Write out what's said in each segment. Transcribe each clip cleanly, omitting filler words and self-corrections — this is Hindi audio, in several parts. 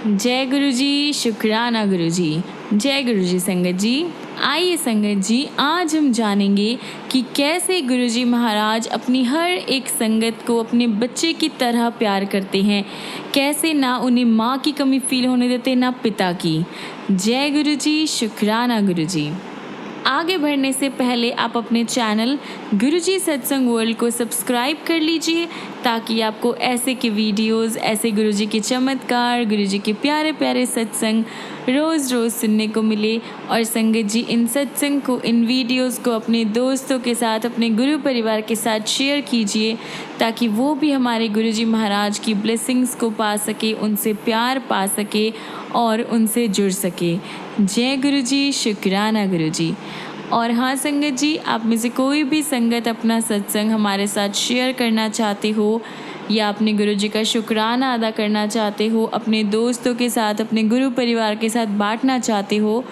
जय गुरु जी, शुक्राना गुरु जी। जय गुरु जी संगत जी। आइए संगत जी, आज हम जानेंगे कि कैसे गुरु जी महाराज अपनी हर एक संगत को अपने बच्चे की तरह प्यार करते हैं। कैसे ना उन्हें माँ की कमी फील होने देते, ना पिता की। जय गुरु जी, शुक्राना गुरु जी। आगे बढ़ने से पहले आप अपने चैनल गुरुजी सत्संग वर्ल्ड को सब्सक्राइब कर लीजिए, ताकि आपको ऐसे के वीडियोस, ऐसे गुरुजी के चमत्कार, गुरुजी के प्यारे प्यारे सत्संग रोज़ रोज़ सुनने को मिले। और संगत जी, इन सत्संग को, इन वीडियोस को अपने दोस्तों के साथ, अपने गुरु परिवार के साथ शेयर कीजिए, ताकि वो भी हमारे गुरुजी महाराज की ब्लेसिंग्स को पा सके, उनसे प्यार पा सके और उनसे जुड़ सके। जय गुरु जी, शुक्राना गुरु जी। और हाँ संगत जी, आप में से कोई भी संगत अपना सत्संग हमारे साथ शेयर करना चाहते हो या अपने गुरु जी का शुक्राना अदा करना चाहते हो, अपने दोस्तों के साथ, अपने गुरु परिवार के साथ बांटना चाहते हो,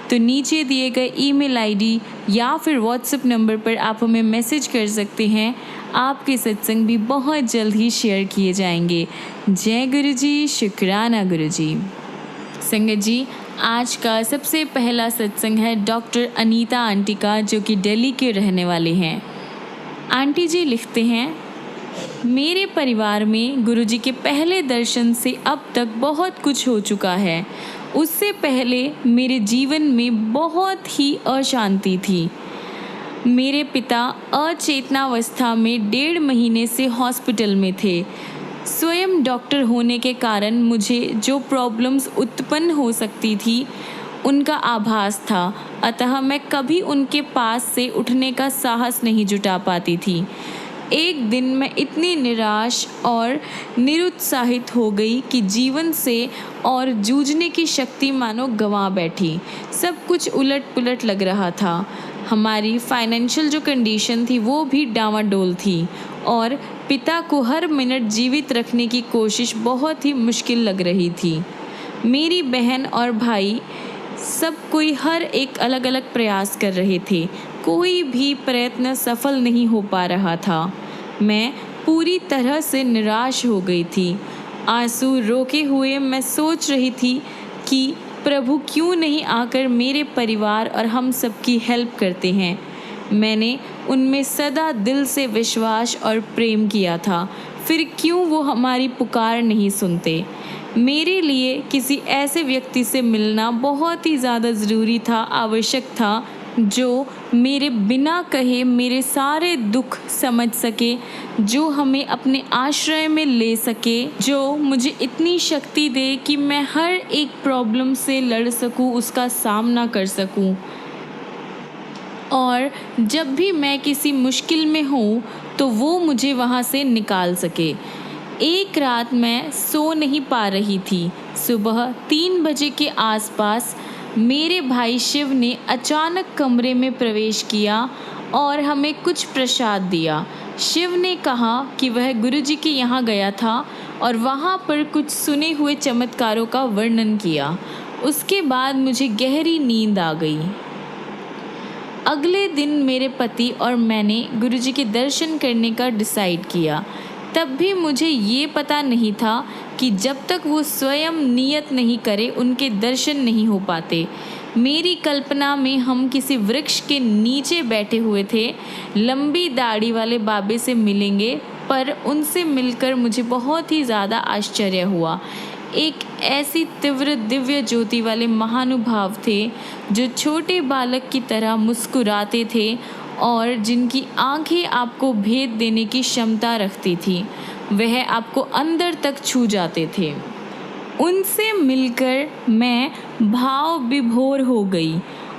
तो नीचे दिए गए ईमेल आईडी या फिर व्हाट्सएप नंबर पर आप हमें मैसेज कर सकते हैं। आपके सत्संग भी बहुत जल्द ही शेयर किए जाएंगे। जय गुरु जी, शुक्राना गुरु जी। संगत जी, आज का सबसे पहला सत्संग है डॉक्टर अनीता आंटी का, जो कि दिल्ली के रहने वाले हैं। आंटी जी लिखते हैं, मेरे परिवार में गुरुजी के पहले दर्शन से अब तक बहुत कुछ हो चुका है। उससे पहले मेरे जीवन में बहुत ही अशांति थी। मेरे पिता अचेतनावस्था में 1.5 महीने से हॉस्पिटल में थे। स्वयं डॉक्टर होने के कारण मुझे जो प्रॉब्लम्स उत्पन्न हो सकती थी उनका आभास था, अतः मैं कभी उनके पास से उठने का साहस नहीं जुटा पाती थी। एक दिन मैं इतनी निराश और निरुत्साहित हो गई कि जीवन से और जूझने की शक्ति मानो गंवा बैठी। सब कुछ उलट पुलट लग रहा था। हमारी फाइनेंशियल जो कंडीशन थी वो भी डामाडोल थी और पिता को हर मिनट जीवित रखने की कोशिश बहुत ही मुश्किल लग रही थी। मेरी बहन और भाई सब कोई हर एक अलग अलग प्रयास कर रहे थे। कोई भी प्रयत्न सफल नहीं हो पा रहा था। मैं पूरी तरह से निराश हो गई थी। आंसू रोके हुए मैं सोच रही थी कि प्रभु क्यों नहीं आकर मेरे परिवार और हम सबकी हेल्प करते हैं। मैंने उनमें सदा दिल से विश्वास और प्रेम किया था, फिर क्यों वो हमारी पुकार नहीं सुनते। मेरे लिए किसी ऐसे व्यक्ति से मिलना बहुत ही ज़्यादा ज़रूरी था, आवश्यक था, जो मेरे बिना कहे मेरे सारे दुख समझ सके, जो हमें अपने आश्रय में ले सके, जो मुझे इतनी शक्ति दे कि मैं हर एक प्रॉब्लम से लड़ सकूं, उसका सामना कर सकूं। और जब भी मैं किसी मुश्किल में हूँ तो वो मुझे वहाँ से निकाल सके। एक रात मैं सो नहीं पा रही थी। सुबह 3 बजे के आसपास मेरे भाई शिव ने अचानक कमरे में प्रवेश किया और हमें कुछ प्रसाद दिया। शिव ने कहा कि वह गुरुजी के यहाँ गया था और वहाँ पर कुछ सुने हुए चमत्कारों का वर्णन किया। उसके बाद मुझे गहरी नींद आ गई। अगले दिन मेरे पति और मैंने गुरुजी के दर्शन करने का डिसाइड किया। तब भी मुझे ये पता नहीं था कि जब तक वो स्वयं नियत नहीं करे उनके दर्शन नहीं हो पाते। मेरी कल्पना में हम किसी वृक्ष के नीचे बैठे हुए थे। लंबी दाढ़ी वाले बाबे से मिलेंगे, पर उनसे मिलकर मुझे बहुत ही ज़्यादा आश्चर्य हुआ। एक ऐसी तीव्र दिव्य ज्योति वाले महानुभाव थे, जो छोटे बालक की तरह मुस्कुराते थे और जिनकी आंखें आपको भेद देने की क्षमता रखती थी। वह आपको अंदर तक छू जाते थे। उनसे मिलकर मैं भाव विभोर हो गई।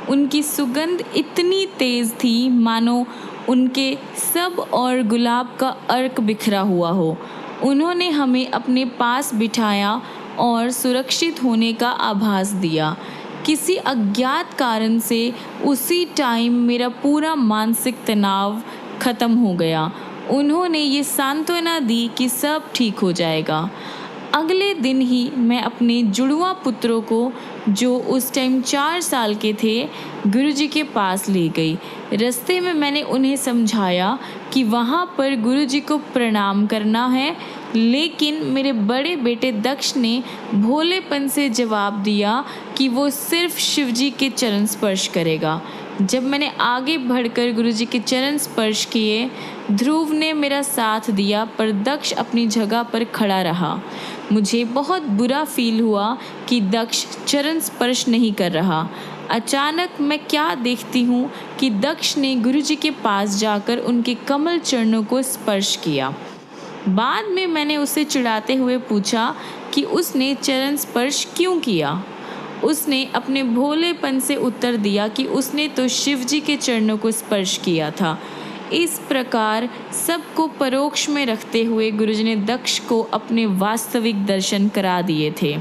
उनकी सुगंध इतनी तेज थी मानो उनके सब और गुलाब का अर्क बिखरा हुआ हो। उन्होंने हमें अपने पास बिठाया और सुरक्षित होने का आभास दिया। किसी अज्ञात कारण से उसी टाइम मेरा पूरा मानसिक तनाव खत्म हो गया। उन्होंने ये सांत्वना दी कि सब ठीक हो जाएगा। अगले दिन ही मैं अपने जुड़वा पुत्रों को, जो उस टाइम 4 साल के थे, गुरुजी के पास ले गई। रास्ते में मैंने उन्हें समझाया कि वहाँ पर गुरुजी को प्रणाम करना है, लेकिन मेरे बड़े बेटे दक्ष ने भोलेपन से जवाब दिया कि वो सिर्फ शिवजी के चरण स्पर्श करेगा। जब मैंने आगे बढ़कर गुरुजी के चरण स्पर्श किए, ध्रुव ने मेरा साथ दिया पर दक्ष अपनी जगह पर खड़ा रहा। मुझे बहुत बुरा फील हुआ कि दक्ष चरण स्पर्श नहीं कर रहा। अचानक मैं क्या देखती हूँ कि दक्ष ने गुरुजी के पास जाकर उनके कमल चरणों को स्पर्श किया। बाद में मैंने उसे चिढ़ाते हुए पूछा कि उसने चरण स्पर्श क्यों किया। उसने अपने भोलेपन से उत्तर दिया कि उसने तो शिवजी के चरणों को स्पर्श किया था। इस प्रकार सबको परोक्ष में रखते हुए गुरुजी ने दक्ष को अपने वास्तविक दर्शन करा दिए थे।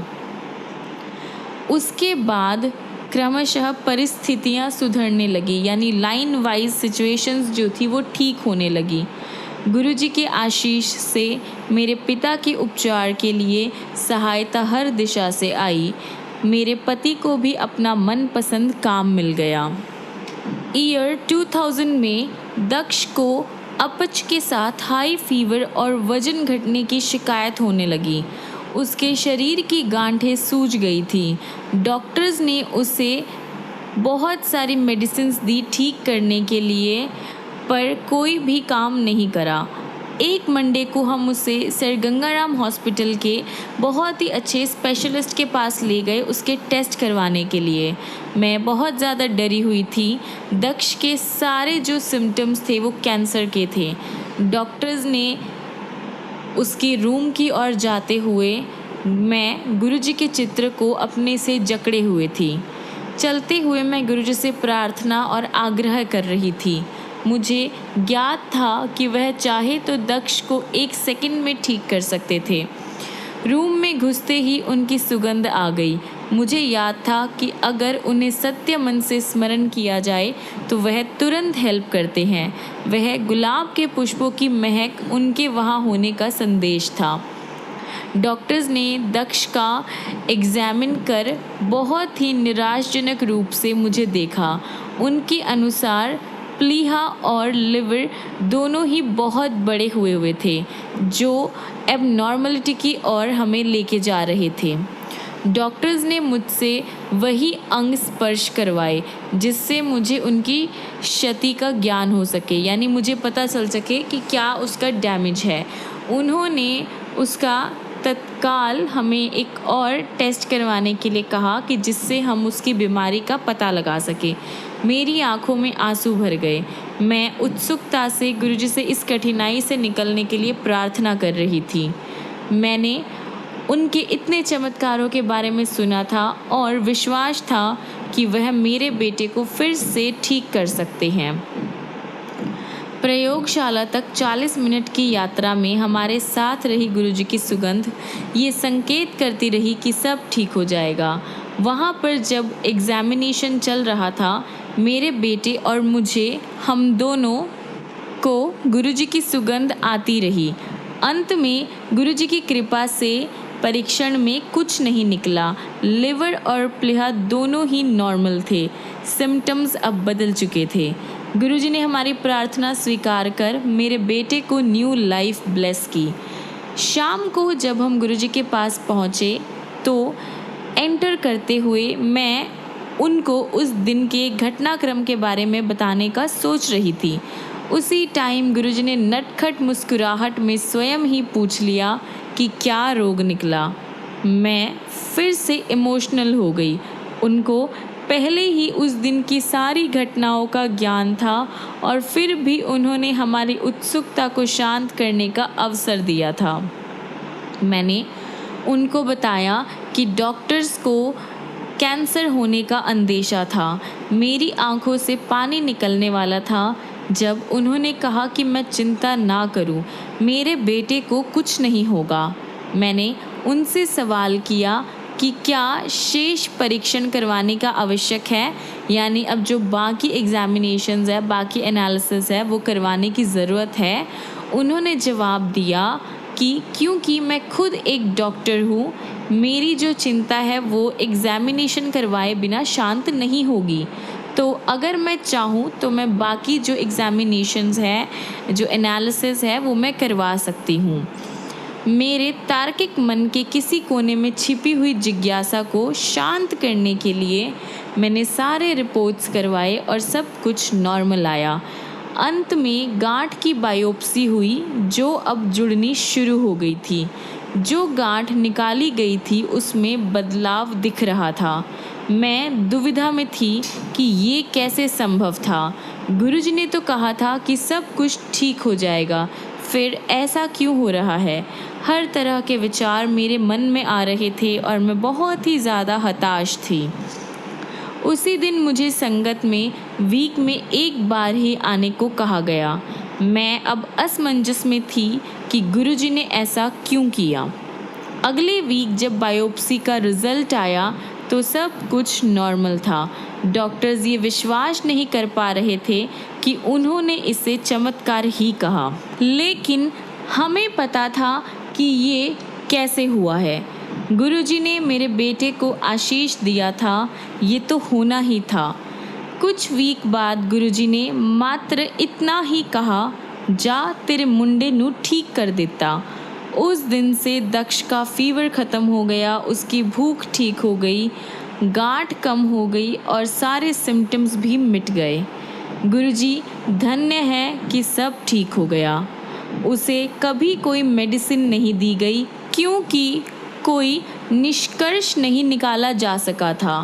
उसके बाद क्रमशः परिस्थितियाँ सुधरने लगी, यानी लाइन वाइज सिचुएशंस जो थी वो ठीक होने लगी। गुरुजी के आशीष से मेरे पिता के उपचार के लिए सहायता हर दिशा से आई। मेरे पति को भी अपना मनपसंद काम मिल गया। ईयर 2000 में दक्ष को अपच के साथ हाई फीवर और वजन घटने की शिकायत होने लगी। उसके शरीर की गांठें सूज गई थी। डॉक्टर्स ने उसे बहुत सारी मेडिसिन्स दी ठीक करने के लिए, पर कोई भी काम नहीं करा। एक मंडे को हम उसे सर गंगाराम हॉस्पिटल के बहुत ही अच्छे स्पेशलिस्ट के पास ले गए उसके टेस्ट करवाने के लिए। मैं बहुत ज़्यादा डरी हुई थी। दक्ष के सारे जो सिम्टम्स थे वो कैंसर के थे। डॉक्टर्स ने उसके रूम की ओर जाते हुए मैं गुरुजी के चित्र को अपने से जकड़े हुए थी। चलते हुए मैं गुरुजी से प्रार्थना और आग्रह कर रही थी। मुझे ज्ञात था कि वह चाहे तो दक्ष को 1 सेकंड में ठीक कर सकते थे। रूम में घुसते ही उनकी सुगंध आ गई। मुझे याद था कि अगर उन्हें सत्य मन से स्मरण किया जाए तो वह तुरंत हेल्प करते हैं। वह गुलाब के पुष्पों की महक उनके वहाँ होने का संदेश था। डॉक्टर्स ने दक्ष का एग्जामिन कर बहुत ही निराशाजनक रूप से मुझे देखा। उनके अनुसार प्लीहा और लिवर दोनों ही बहुत बड़े हुए थे, जो एबनॉर्मलिटी की ओर हमें लेके जा रहे थे। डॉक्टर्स ने मुझसे वही अंग स्पर्श करवाए जिससे मुझे उनकी क्षति का ज्ञान हो सके, यानी मुझे पता चल सके कि क्या उसका डैमेज है। उन्होंने उसका तत्काल हमें एक और टेस्ट करवाने के लिए कहा कि जिससे हम उसकी बीमारी का पता लगा सके। मेरी आंखों में आंसू भर गए। मैं उत्सुकता से गुरुजी से इस कठिनाई से निकलने के लिए प्रार्थना कर रही थी। मैंने उनके इतने चमत्कारों के बारे में सुना था और विश्वास था कि वह मेरे बेटे को फिर से ठीक कर सकते हैं। प्रयोगशाला तक 40 मिनट की यात्रा में हमारे साथ रही गुरुजी की सुगंध ये संकेत करती रही कि सब ठीक हो जाएगा। वहाँ पर जब एग्जामिनेशन चल रहा था, मेरे बेटे और मुझे, हम दोनों को गुरुजी की सुगंध आती रही। अंत में गुरुजी की कृपा से परीक्षण में कुछ नहीं निकला। लिवर और प्लीहा दोनों ही नॉर्मल थे। सिम्टम्स अब बदल चुके थे। गुरुजी ने हमारी प्रार्थना स्वीकार कर मेरे बेटे को न्यू लाइफ ब्लेस की। शाम को जब हम गुरुजी के पास पहुँचे तो एंटर करते हुए मैं उनको उस दिन के घटनाक्रम के बारे में बताने का सोच रही थी। उसी टाइम गुरुजी ने नटखट मुस्कुराहट में स्वयं ही पूछ लिया कि क्या रोग निकला। मैं फिर से इमोशनल हो गई। उनको पहले ही उस दिन की सारी घटनाओं का ज्ञान था और फिर भी उन्होंने हमारी उत्सुकता को शांत करने का अवसर दिया था। मैंने उनको बताया कि डॉक्टर्स को कैंसर होने का अंदेशा था। मेरी आंखों से पानी निकलने वाला था जब उन्होंने कहा कि मैं चिंता ना करूं, मेरे बेटे को कुछ नहीं होगा। मैंने उनसे सवाल किया कि क्या शेष परीक्षण करवाने का आवश्यक है, यानी अब जो बाकी एग्जामिनेशंस है, बाकी एनालिसिस है, वो करवाने की ज़रूरत है। उन्होंने जवाब दिया कि क्योंकि मैं खुद एक डॉक्टर हूँ, मेरी जो चिंता है वो एग्जामिनेशन करवाए बिना शांत नहीं होगी। तो अगर मैं चाहूँ तो मैं बाकी जो एग्जामिनेशंस है, जो एनालिसिस है, वो मैं करवा सकती हूँ। मेरे तार्किक मन के किसी कोने में छिपी हुई जिज्ञासा को शांत करने के लिए मैंने सारे रिपोर्ट्स करवाए और सब कुछ नॉर्मल आया। अंत में गांठ की बायोप्सी हुई जो अब जुड़नी शुरू हो गई थी। जो गांठ निकाली गई थी उसमें बदलाव दिख रहा था। मैं दुविधा में थी कि ये कैसे संभव था। गुरुजी ने तो कहा था कि सब कुछ ठीक हो जाएगा, फिर ऐसा क्यों हो रहा है। हर तरह के विचार मेरे मन में आ रहे थे और मैं बहुत ही ज़्यादा हताश थी। उसी दिन मुझे संगत में वीक में एक बार ही आने को कहा गया। मैं अब असमंजस में थी कि गुरुजी ने ऐसा क्यों किया। अगले वीक जब बायोप्सी का रिज़ल्ट आया तो सब कुछ नॉर्मल था। डॉक्टर्स ये विश्वास नहीं कर पा रहे थे कि उन्होंने इसे चमत्कार ही कहा, लेकिन हमें पता था कि ये कैसे हुआ है। गुरुजी ने मेरे बेटे को आशीष दिया था, ये तो होना ही था। कुछ वीक बाद गुरुजी ने मात्र इतना ही कहा, जा तेरे मुंडे नू ठीक कर देता। उस दिन से दक्ष का फीवर ख़त्म हो गया, उसकी भूख ठीक हो गई, गांठ कम हो गई और सारे सिम्टम्स भी मिट गए। गुरुजी धन्य है कि सब ठीक हो गया। उसे कभी कोई मेडिसिन नहीं दी गई क्योंकि कोई निष्कर्ष नहीं निकाला जा सका था।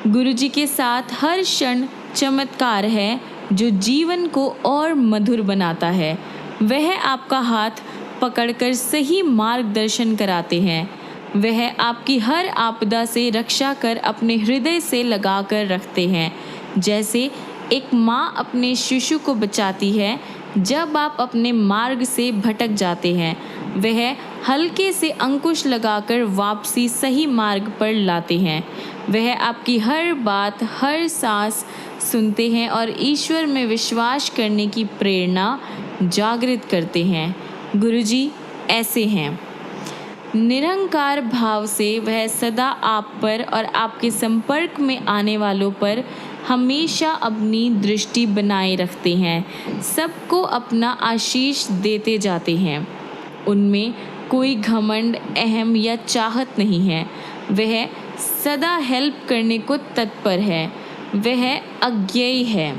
गुरुजी के साथ हर क्षण चमत्कार है जो जीवन को और मधुर बनाता है। वह आपका हाथ पकड़कर सही मार्गदर्शन कराते हैं। वह आपकी हर आपदा से रक्षा कर अपने हृदय से लगा कर रखते हैं, जैसे एक माँ अपने शिशु को बचाती है जब आप अपने मार्ग से भटक जाते हैं। वह हल्के से अंकुश लगाकर वापसी सही मार्ग पर लाते हैं। वह आपकी हर बात, हर सांस सुनते हैं और ईश्वर में विश्वास करने की प्रेरणा जागृत करते हैं। गुरुजी ऐसे हैं। निरंकार भाव से वह सदा आप पर और आपके संपर्क में आने वालों पर हमेशा अपनी दृष्टि बनाए रखते हैं। सबको अपना आशीष देते जाते हैं। उनमें कोई घमंड, अहम या चाहत नहीं है। वह सदा हेल्प करने को तत्पर है। वह अज्ञेय है।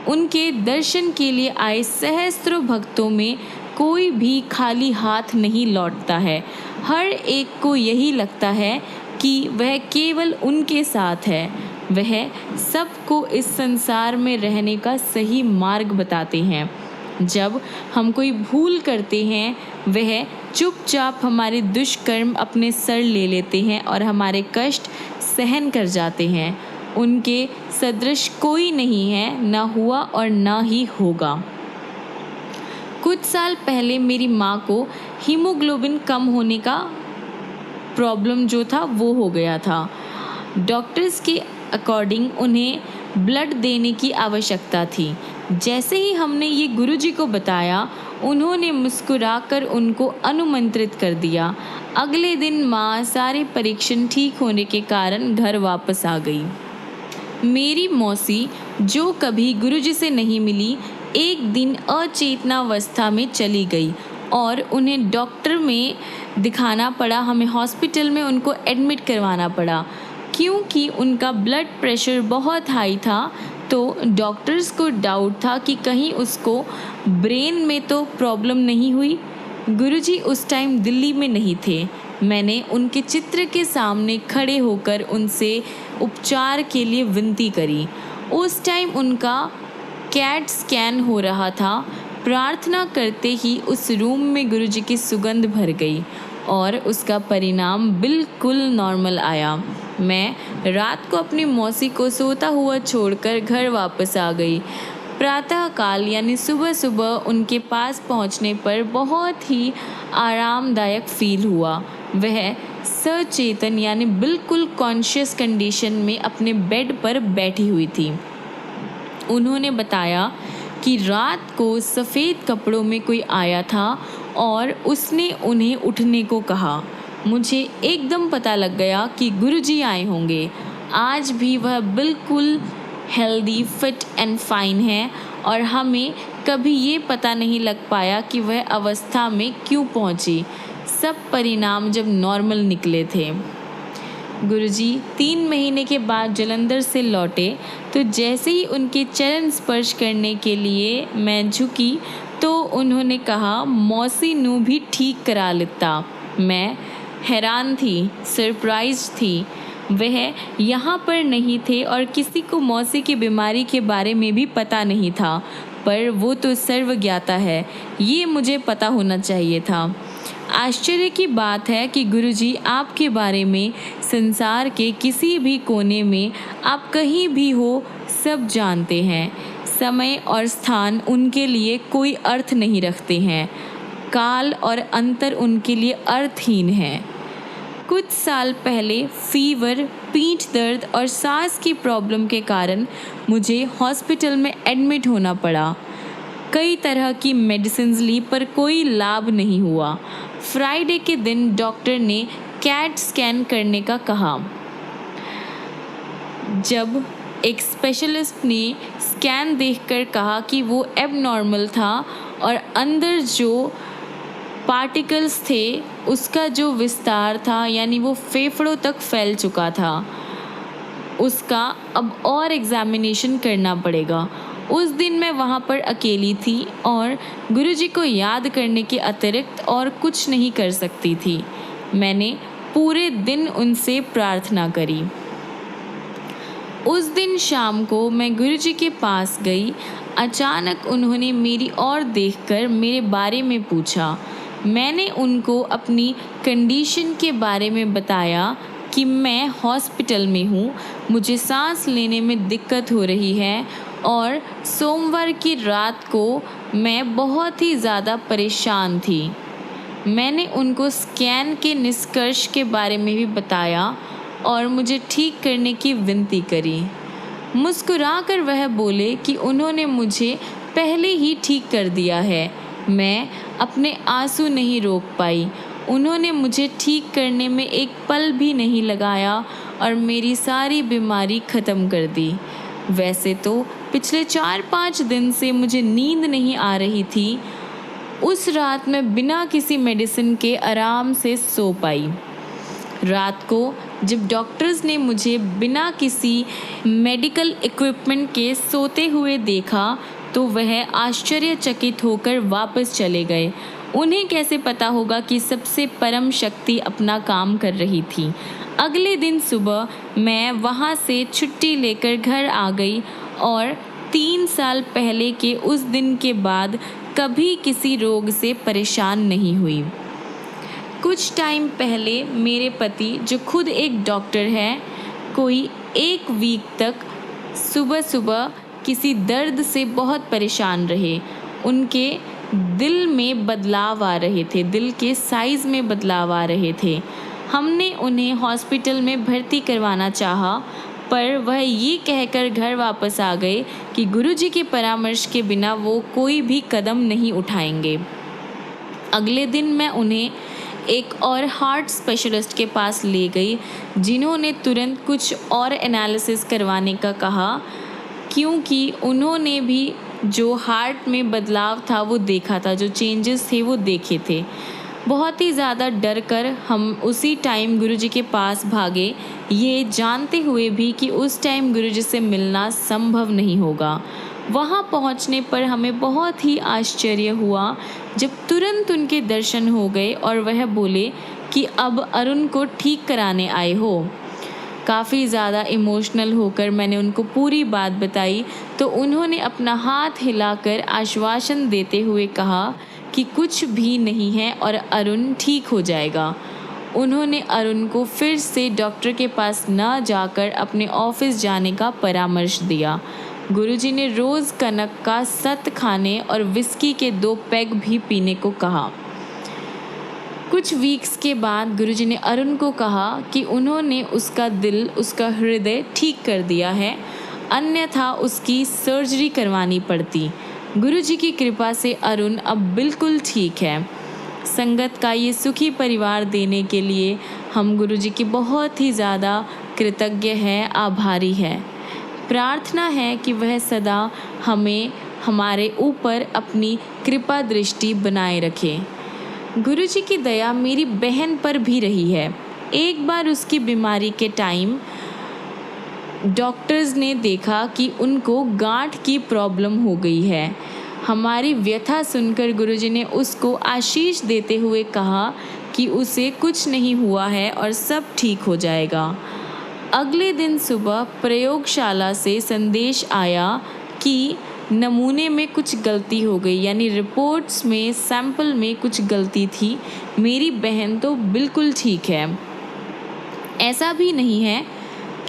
उनके दर्शन के लिए आए सहस्त्रों भक्तों में कोई भी खाली हाथ नहीं लौटता है। हर एक को यही लगता है कि वह केवल उनके साथ है। वह सबको इस संसार में रहने का सही मार्ग बताते हैं। जब हम कोई भूल करते हैं, वह चुपचाप हमारे दुष्कर्म अपने सर ले लेते हैं और हमारे कष्ट सहन कर जाते हैं। उनके सदृश कोई नहीं है, न हुआ और न ही होगा। कुछ साल पहले मेरी माँ को हीमोग्लोबिन कम होने का प्रॉब्लम जो था वो हो गया था। डॉक्टर्स के अकॉर्डिंग उन्हें ब्लड देने की आवश्यकता थी। जैसे ही हमने ये गुरुजी को बताया, उन्होंने मुस्कुराकर उनको अनुमंत्रित कर दिया। अगले दिन माँ सारे परीक्षण ठीक होने के कारण घर वापस आ गई। मेरी मौसी, जो कभी गुरुजी से नहीं मिली, एक दिन अचेतनावस्था में चली गई और उन्हें डॉक्टर में दिखाना पड़ा। हमें हॉस्पिटल में उनको एडमिट करवाना पड़ा क्योंकि उनका ब्लड प्रेशर बहुत हाई था। तो डॉक्टर्स को डाउट था कि कहीं उसको ब्रेन में तो प्रॉब्लम नहीं हुई। गुरुजी उस टाइम दिल्ली में नहीं थे। मैंने उनके चित्र के सामने खड़े होकर उनसे उपचार के लिए विनती करी। उस टाइम उनका कैट स्कैन हो रहा था। प्रार्थना करते ही उस रूम में गुरुजी की सुगंध भर गई और उसका परिणाम बिल्कुल नॉर्मल आया। मैं रात को अपनी मौसी को सोता हुआ छोड़कर घर वापस आ गई। प्रातःकाल यानी सुबह सुबह उनके पास पहुंचने पर बहुत ही आरामदायक फील हुआ। वह सचेतन यानी बिल्कुल कॉन्शियस कंडीशन में अपने बेड पर बैठी हुई थी। उन्होंने बताया कि रात को सफ़ेद कपड़ों में कोई आया था और उसने उन्हें उठने को कहा। मुझे एकदम पता लग गया कि गुरुजी आए होंगे। आज भी वह बिल्कुल हेल्दी, फिट एंड फाइन है और हमें कभी ये पता नहीं लग पाया कि वह अवस्था में क्यों पहुंची। सब परिणाम जब नॉर्मल निकले थे। गुरुजी 3 महीने के बाद जालंधर से लौटे तो जैसे ही उनके चरण स्पर्श करने के लिए मैं झुकी तो उन्होंने कहा, मौसी नू भी ठीक करा लेता। मैं हैरान थी, सरप्राइज थी। वह यहाँ पर नहीं थे और किसी को मौसी की बीमारी के बारे में भी पता नहीं था, पर वो तो सर्वज्ञाता है, ये मुझे पता होना चाहिए था। आश्चर्य की बात है कि गुरुजी आपके बारे में संसार के किसी भी कोने में आप कहीं भी हो सब जानते हैं। समय और स्थान उनके लिए कोई अर्थ नहीं रखते हैं। काल और अंतर उनके लिए अर्थहीन है। कुछ साल पहले फीवर, पीठ दर्द और सांस की प्रॉब्लम के कारण मुझे हॉस्पिटल में एडमिट होना पड़ा। कई तरह की मेडिसिन्स ली पर कोई लाभ नहीं हुआ। फ्राइडे के दिन डॉक्टर ने कैट स्कैन करने का कहा। जब एक स्पेशलिस्ट ने स्कैन देखकर कहा कि वो एबनॉर्मल था और अंदर जो पार्टिकल्स थे उसका जो विस्तार था यानी वो फेफड़ों तक फैल चुका था, उसका अब और एग्जामिनेशन करना पड़ेगा। उस दिन मैं वहाँ पर अकेली थी और गुरुजी को याद करने के अतिरिक्त और कुछ नहीं कर सकती थी। मैंने पूरे दिन उनसे प्रार्थना करी। उस दिन शाम को मैं गुरुजी के पास गई। अचानक उन्होंने मेरी ओर देखकर मेरे बारे में पूछा। मैंने उनको अपनी कंडीशन के बारे में बताया कि मैं हॉस्पिटल में हूँ, मुझे सांस लेने में दिक्कत हो रही है और सोमवार की रात को मैं बहुत ही ज़्यादा परेशान थी। मैंने उनको स्कैन के निष्कर्ष के बारे में भी बताया और मुझे ठीक करने की विनती करी। मुस्कुराकर वह बोले कि उन्होंने मुझे पहले ही ठीक कर दिया है। मैं अपने आंसू नहीं रोक पाई। उन्होंने मुझे ठीक करने में एक पल भी नहीं लगाया और मेरी सारी बीमारी ख़त्म कर दी। वैसे तो पिछले 4-5 दिन से मुझे नींद नहीं आ रही थी। उस रात मैं बिना किसी मेडिसिन के आराम से सो पाई। रात को जब डॉक्टर्स ने मुझे बिना किसी मेडिकल इक्विपमेंट के सोते हुए देखा तो वह आश्चर्यचकित होकर वापस चले गए। उन्हें कैसे पता होगा कि सबसे परम शक्ति अपना काम कर रही थी। अगले दिन सुबह मैं वहाँ से छुट्टी लेकर घर आ गई और 3 साल पहले के उस दिन के बाद कभी किसी रोग से परेशान नहीं हुई। कुछ टाइम पहले मेरे पति, जो खुद एक डॉक्टर हैं, कोई 1 वीक तक सुबह सुबह किसी दर्द से बहुत परेशान रहे। उनके दिल में बदलाव आ रहे थे, दिल के साइज़ में बदलाव आ रहे थे। हमने उन्हें हॉस्पिटल में भर्ती करवाना चाहा, पर वह ये कहकर घर वापस आ गए कि गुरुजी के परामर्श के बिना वो कोई भी कदम नहीं उठाएंगे। अगले दिन मैं उन्हें एक और हार्ट स्पेशलिस्ट के पास ले गई, जिन्होंने तुरंत कुछ और एनालिसिस करवाने का कहा, क्योंकि उन्होंने भी जो हार्ट में बदलाव था वो देखा था, जो चेंजेस थे वो देखे थे। बहुत ही ज़्यादा डर कर हम उसी टाइम गुरुजी के पास भागे, ये जानते हुए भी कि उस टाइम गुरुजी से मिलना संभव नहीं होगा। वहाँ पहुँचने पर हमें बहुत ही आश्चर्य हुआ जब तुरंत उनके दर्शन हो गए और वह बोले कि अब अरुण को ठीक कराने आए हो। काफ़ी ज़्यादा इमोशनल होकर मैंने उनको पूरी बात बताई तो उन्होंने अपना हाथ हिलाकर आश्वासन देते हुए कहा कि कुछ भी नहीं है और अरुण ठीक हो जाएगा। उन्होंने अरुण को फिर से डॉक्टर के पास न जाकर अपने ऑफिस जाने का परामर्श दिया। गुरुजी ने रोज़ कनक का सत खाने और विस्की के 2 पैग भी पीने को कहा। कुछ वीक्स के बाद गुरुजी ने अरुण को कहा कि उन्होंने उसका दिल, उसका हृदय ठीक कर दिया है, अन्यथा उसकी सर्जरी करवानी पड़ती। गुरुजी की कृपा से अरुण अब बिल्कुल ठीक है। संगत का ये सुखी परिवार देने के लिए हम गुरुजी की बहुत ही ज़्यादा कृतज्ञ है, आभारी है। प्रार्थना है कि वह सदा हमें हमारे ऊपर अपनी कृपा दृष्टि बनाए रखे। गुरुजी की दया मेरी बहन पर भी रही है। एक बार उसकी बीमारी के टाइम डॉक्टर्स ने देखा कि उनको गांठ की प्रॉब्लम हो गई है। हमारी व्यथा सुनकर गुरुजी ने उसको आशीष देते हुए कहा कि उसे कुछ नहीं हुआ है और सब ठीक हो जाएगा। अगले दिन सुबह प्रयोगशाला से संदेश आया कि नमूने में कुछ गलती हो गई, यानी रिपोर्ट्स में, सैंपल में कुछ गलती थी। मेरी बहन तो बिल्कुल ठीक है। ऐसा भी नहीं है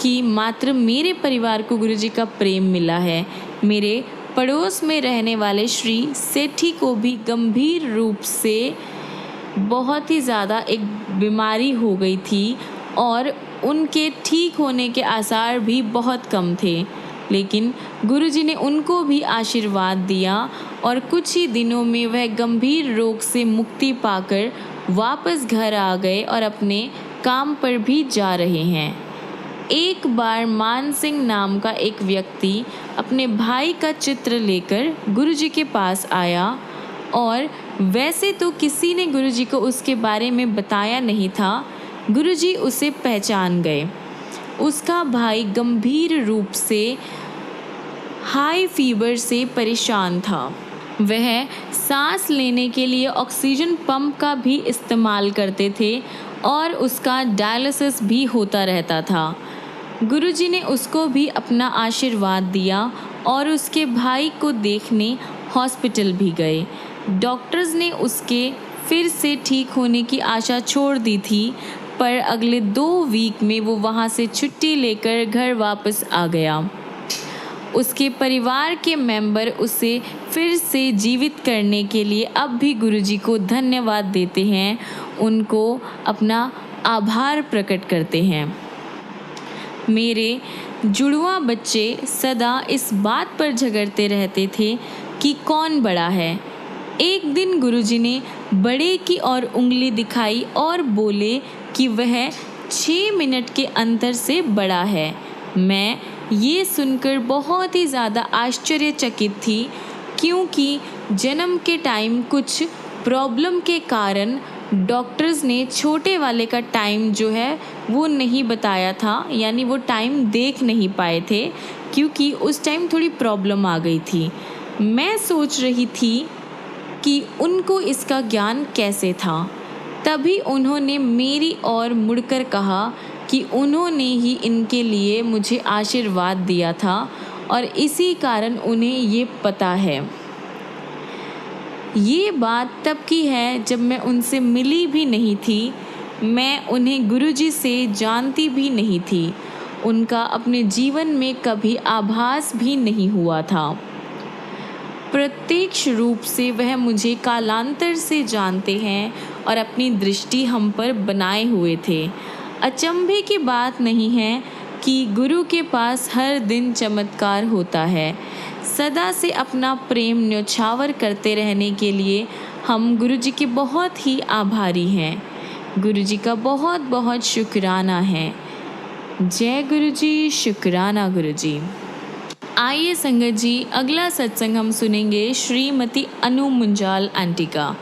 कि मात्र मेरे परिवार को गुरुजी का प्रेम मिला है। मेरे पड़ोस में रहने वाले श्री सेठी को भी गंभीर रूप से बहुत ही ज़्यादा एक बीमारी हो गई थी और उनके ठीक होने के आसार भी बहुत कम थे, लेकिन गुरुजी ने उनको भी आशीर्वाद दिया और कुछ ही दिनों में वह गंभीर रोग से मुक्ति पाकर वापस घर आ गए और अपने काम पर भी जा रहे हैं। एक बार मान सिंह नाम का एक व्यक्ति अपने भाई का चित्र लेकर गुरुजी के पास आया और वैसे तो किसी ने गुरुजी को उसके बारे में बताया नहीं था। गुरुजी उसे पहचान गए। उसका भाई गंभीर रूप से हाई फीवर से परेशान था। वह सांस लेने के लिए ऑक्सीजन पंप का भी इस्तेमाल करते थे और उसका डायलिसिस भी होता रहता था। गुरुजी ने उसको भी अपना आशीर्वाद दिया और उसके भाई को देखने हॉस्पिटल भी गए। डॉक्टर्स ने उसके फिर से ठीक होने की आशा छोड़ दी थी, पर अगले 2 वीक में वो वहाँ से छुट्टी लेकर घर वापस आ गया। उसके परिवार के मेंबर उसे फिर से जीवित करने के लिए अब भी गुरुजी को धन्यवाद देते हैं, उनको अपना आभार प्रकट करते हैं। मेरे जुड़वा बच्चे सदा इस बात पर झगड़ते रहते थे कि कौन बड़ा है। एक दिन गुरुजी ने बड़े की ओर उंगली दिखाई और बोले कि वह 6 मिनट के अंतर से बड़ा है। मैं ये सुनकर बहुत ही ज़्यादा आश्चर्यचकित थी, क्योंकि जन्म के टाइम कुछ प्रॉब्लम के कारण डॉक्टर्स ने छोटे वाले का टाइम जो है वो नहीं बताया था, यानी वो टाइम देख नहीं पाए थे क्योंकि उस टाइम थोड़ी प्रॉब्लम आ गई थी। मैं सोच रही थी कि उनको इसका ज्ञान कैसे था। तभी उन्होंने मेरी ओर मुड़कर कहा कि उन्होंने ही इनके लिए मुझे आशीर्वाद दिया था और इसी कारण उन्हें ये पता है। ये बात तब की है जब मैं उनसे मिली भी नहीं थी। मैं उन्हें गुरुजी से जानती भी नहीं थी। उनका अपने जीवन में कभी आभास भी नहीं हुआ था। प्रत्यक्ष रूप से वह मुझे कालांतर से जानते हैं और अपनी दृष्टि हम पर बनाए हुए थे। अचंभे की बात नहीं है कि गुरु के पास हर दिन चमत्कार होता है। सदा से अपना प्रेम न्यौछावर करते रहने के लिए हम गुरुजी के बहुत ही आभारी हैं। गुरुजी का बहुत बहुत शुक्राना है। जय गुरुजी, शुक्राना गुरुजी। आइए संगत जी, अगला सत्संग हम सुनेंगे श्रीमती अनु मुंजाल आंटी का।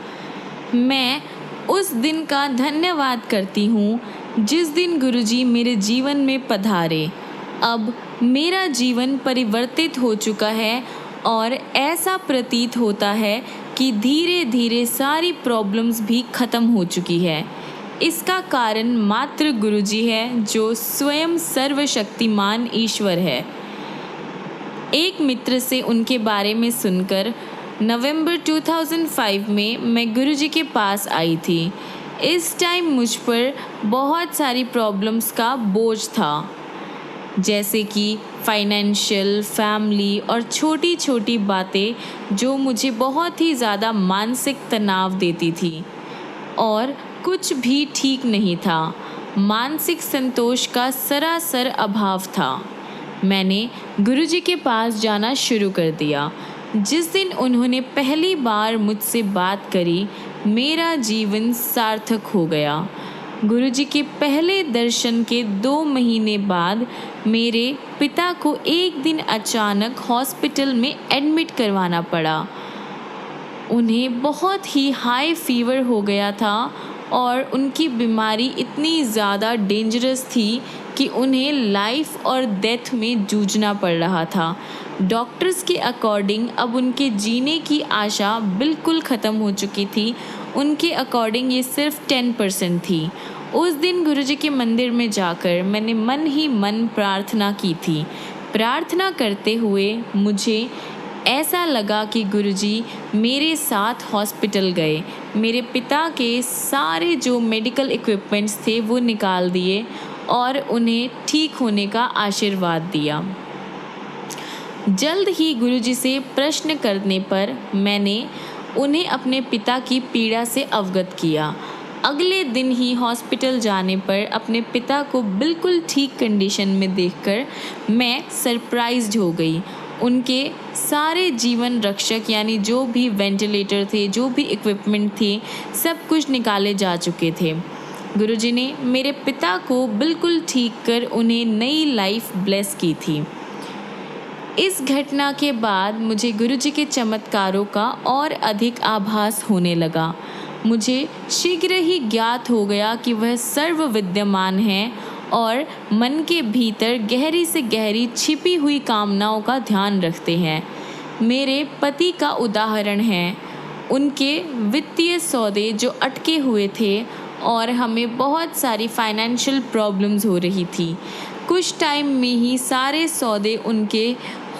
मैं उस दिन का धन्यवाद करती हूँ जिस दिन गुरुजी मेरे जीवन में पधारे। अब मेरा जीवन परिवर्तित हो चुका है और ऐसा प्रतीत होता है कि धीरे धीरे सारी प्रॉब्लम्स भी ख़त्म हो चुकी है। इसका कारण मात्र गुरुजी है, जो स्वयं सर्वशक्तिमान ईश्वर है। एक मित्र से उनके बारे में सुनकर नवंबर 2005 में मैं गुरुजी के पास आई थी। इस टाइम मुझ पर बहुत सारी प्रॉब्लम्स का बोझ था, जैसे कि फाइनेंशियल, फैमिली और छोटी छोटी बातें जो मुझे बहुत ही ज़्यादा मानसिक तनाव देती थी और कुछ भी ठीक नहीं था। मानसिक संतोष का सरासर अभाव था। मैंने गुरुजी के पास जाना शुरू कर दिया। जिस दिन उन्होंने पहली बार मुझसे बात करी, मेरा जीवन सार्थक हो गया। गुरुजी के पहले दर्शन के 2 महीने बाद मेरे पिता को एक दिन अचानक हॉस्पिटल में एडमिट करवाना पड़ा। उन्हें बहुत ही हाई फीवर हो गया था और उनकी बीमारी इतनी ज़्यादा डेंजरस थी कि उन्हें लाइफ और डेथ में जूझना पड़ रहा था। डॉक्टर्स के अकॉर्डिंग अब उनके जीने की आशा बिल्कुल ख़त्म हो चुकी थी। उनके अकॉर्डिंग ये सिर्फ 10% थी। उस दिन गुरुजी के मंदिर में जाकर मैंने मन ही मन प्रार्थना की थी। प्रार्थना करते हुए मुझे ऐसा लगा कि गुरुजी मेरे साथ हॉस्पिटल गए। मेरे पिता के सारे जो मेडिकल इक्विपमेंट्स थे वो निकाल दिए और उन्हें ठीक होने का आशीर्वाद दिया। जल्द ही गुरुजी से प्रश्न करने पर मैंने उन्हें अपने पिता की पीड़ा से अवगत किया। अगले दिन ही हॉस्पिटल जाने पर अपने पिता को बिल्कुल ठीक कंडीशन में देखकर मैं सरप्राइज्ड हो गई। उनके सारे जीवन रक्षक यानी जो भी वेंटिलेटर थे, जो भी इक्विपमेंट थे, सब कुछ निकाले जा चुके थे। गुरुजी ने मेरे पिता को बिल्कुल ठीक कर उन्हें नई लाइफ ब्लेस की थी। इस घटना के बाद मुझे गुरुजी के चमत्कारों का और अधिक आभास होने लगा। मुझे शीघ्र ही ज्ञात हो गया कि वह सर्व विद्यमान है और मन के भीतर गहरी से गहरी छिपी हुई कामनाओं का ध्यान रखते हैं। मेरे पति का उदाहरण है, उनके वित्तीय सौदे जो अटके हुए थे और हमें बहुत सारी फाइनेंशियल प्रॉब्लम्स हो रही थी। कुछ टाइम में ही सारे सौदे उनके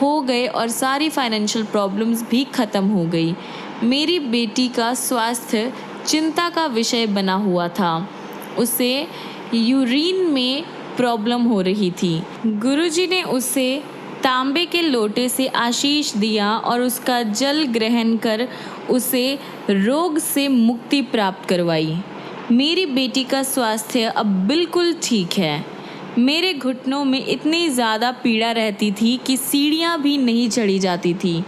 हो गए और सारी फाइनेंशियल प्रॉब्लम्स भी ख़त्म हो गई। मेरी बेटी का स्वास्थ्य चिंता का विषय बना हुआ था। उसे यूरिन में प्रॉब्लम हो रही थी। गुरुजी ने उसे तांबे के लोटे से आशीष दिया और उसका जल ग्रहण कर उसे रोग से मुक्ति प्राप्त करवाई। मेरी बेटी का स्वास्थ्य अब बिल्कुल ठीक है। मेरे घुटनों में इतनी ज़्यादा पीड़ा रहती थी कि सीढ़ियाँ भी नहीं चढ़ी जाती थी।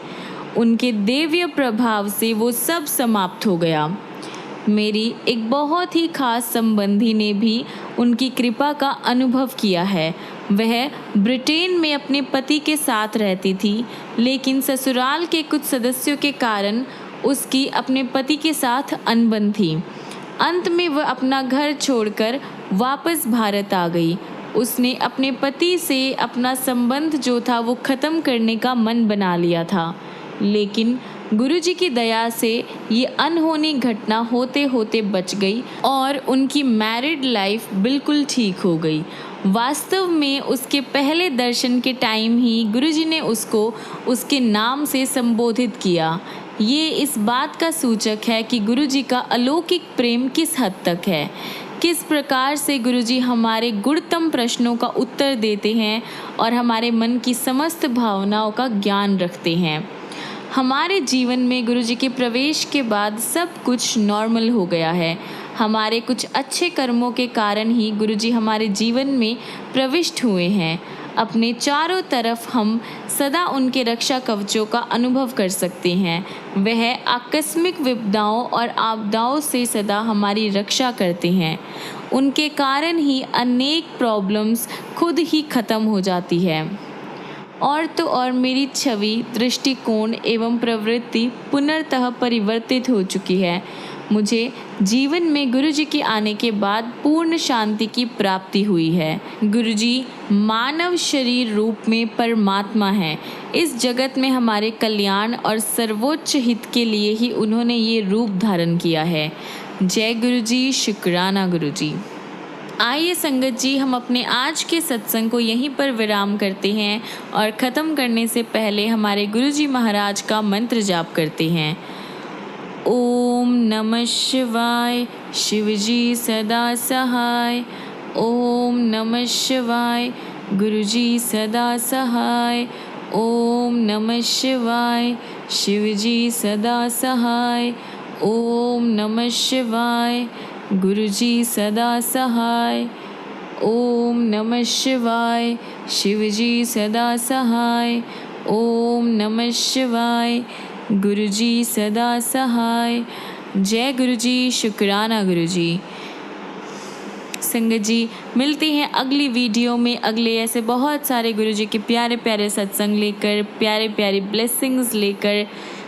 उनके दिव्य प्रभाव से वो सब समाप्त हो गया। मेरी एक बहुत ही खास संबंधी ने भी उनकी कृपा का अनुभव किया है। वह ब्रिटेन में अपने पति के साथ रहती थी, लेकिन ससुराल के कुछ सदस्यों के कारण उसकी अपने पति के साथ अनबन थी। अंत में वह अपना घर छोड़कर वापस भारत आ गई। उसने अपने पति से अपना संबंध जो था वो ख़त्म करने का मन बना लिया था, लेकिन गुरुजी की दया से ये अनहोनी घटना होते होते बच गई और उनकी मैरिड लाइफ बिल्कुल ठीक हो गई। वास्तव में उसके पहले दर्शन के टाइम ही गुरुजी ने उसको उसके नाम से संबोधित किया। ये इस बात का सूचक है कि गुरुजी का अलौकिक प्रेम किस हद तक है, किस प्रकार से गुरुजी हमारे गुणतम प्रश्नों का उत्तर देते हैं और हमारे मन की समस्त भावनाओं का ज्ञान रखते हैं। हमारे जीवन में गुरुजी के प्रवेश के बाद सब कुछ नॉर्मल हो गया है। हमारे कुछ अच्छे कर्मों के कारण ही गुरुजी हमारे जीवन में प्रविष्ट हुए हैं। अपने चारों तरफ हम सदा उनके रक्षा कवचों का अनुभव कर सकते हैं। वह आकस्मिक विपदाओं और आपदाओं से सदा हमारी रक्षा करते हैं। उनके कारण ही अनेक प्रॉब्लम्स खुद ही ख़त्म हो जाती है। और तो और मेरी छवि, दृष्टिकोण एवं प्रवृत्ति पुनर्तः परिवर्तित हो चुकी है। मुझे जीवन में गुरुजी के आने के बाद पूर्ण शांति की प्राप्ति हुई है। गुरुजी मानव शरीर रूप में परमात्मा हैं। इस जगत में हमारे कल्याण और सर्वोच्च हित के लिए ही उन्होंने ये रूप धारण किया है। जय गुरुजी, शुक्राना गुरुजी। आइए संगत जी, हम अपने आज के सत्संग को यहीं पर विराम करते हैं और ख़त्म करने से पहले हमारे गुरुजी महाराज का मंत्र जाप करते हैं। ओम नमः शिवाय, शिवजी सदा सहाय। ओम नमः शिवाय, गुरुजी सदा सहाय। ओम नमः शिवाय, शिवजी सदा सहाय। ओम नमः शिवाय, गुरुजी सदा सहाय। ओम नमः शिवाय, शिवजी सदा सहाय। ओम नमः शिवाय, गुरुजी सदा सहाय। जय गुरुजी, शुक्राना गुरुजी। संगत जी, मिलते हैं अगली वीडियो में अगले ऐसे बहुत सारे गुरुजी के प्यारे प्यारे सत्संग लेकर, प्यारे प्यारे ब्लेसिंग्स लेकर,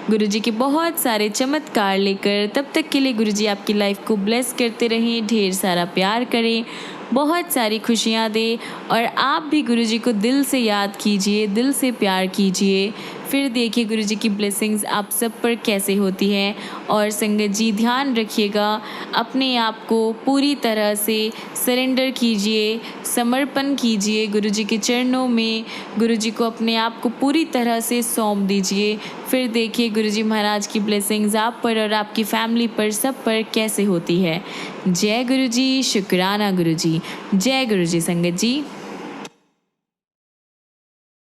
गुरुजी के बहुत सारे चमत्कार लेकर। तब तक के लिए गुरुजी आपकी लाइफ को ब्लेस करते रहें, ढेर सारा प्यार करें, बहुत सारी खुशियाँ दें और आप भी गुरुजी को दिल से याद कीजिए, दिल से प्यार कीजिए। फिर देखिए गुरुजी की ब्लेसिंग्स आप सब पर कैसे होती हैं। और संगत जी ध्यान रखिएगा, अपने आप को पूरी तरह से सरेंडर कीजिए, समर्पण कीजिए गुरुजी के चरणों में, गुरुजी को अपने आप को पूरी तरह से सौंप दीजिए। फिर देखिए गुरुजी महाराज की ब्लेसिंग्स आप पर और आपकी फैमिली पर सब पर कैसे होती है। जय गुरुजी, शुक्राना गुरुजी, जय गुरुजी संगत जी।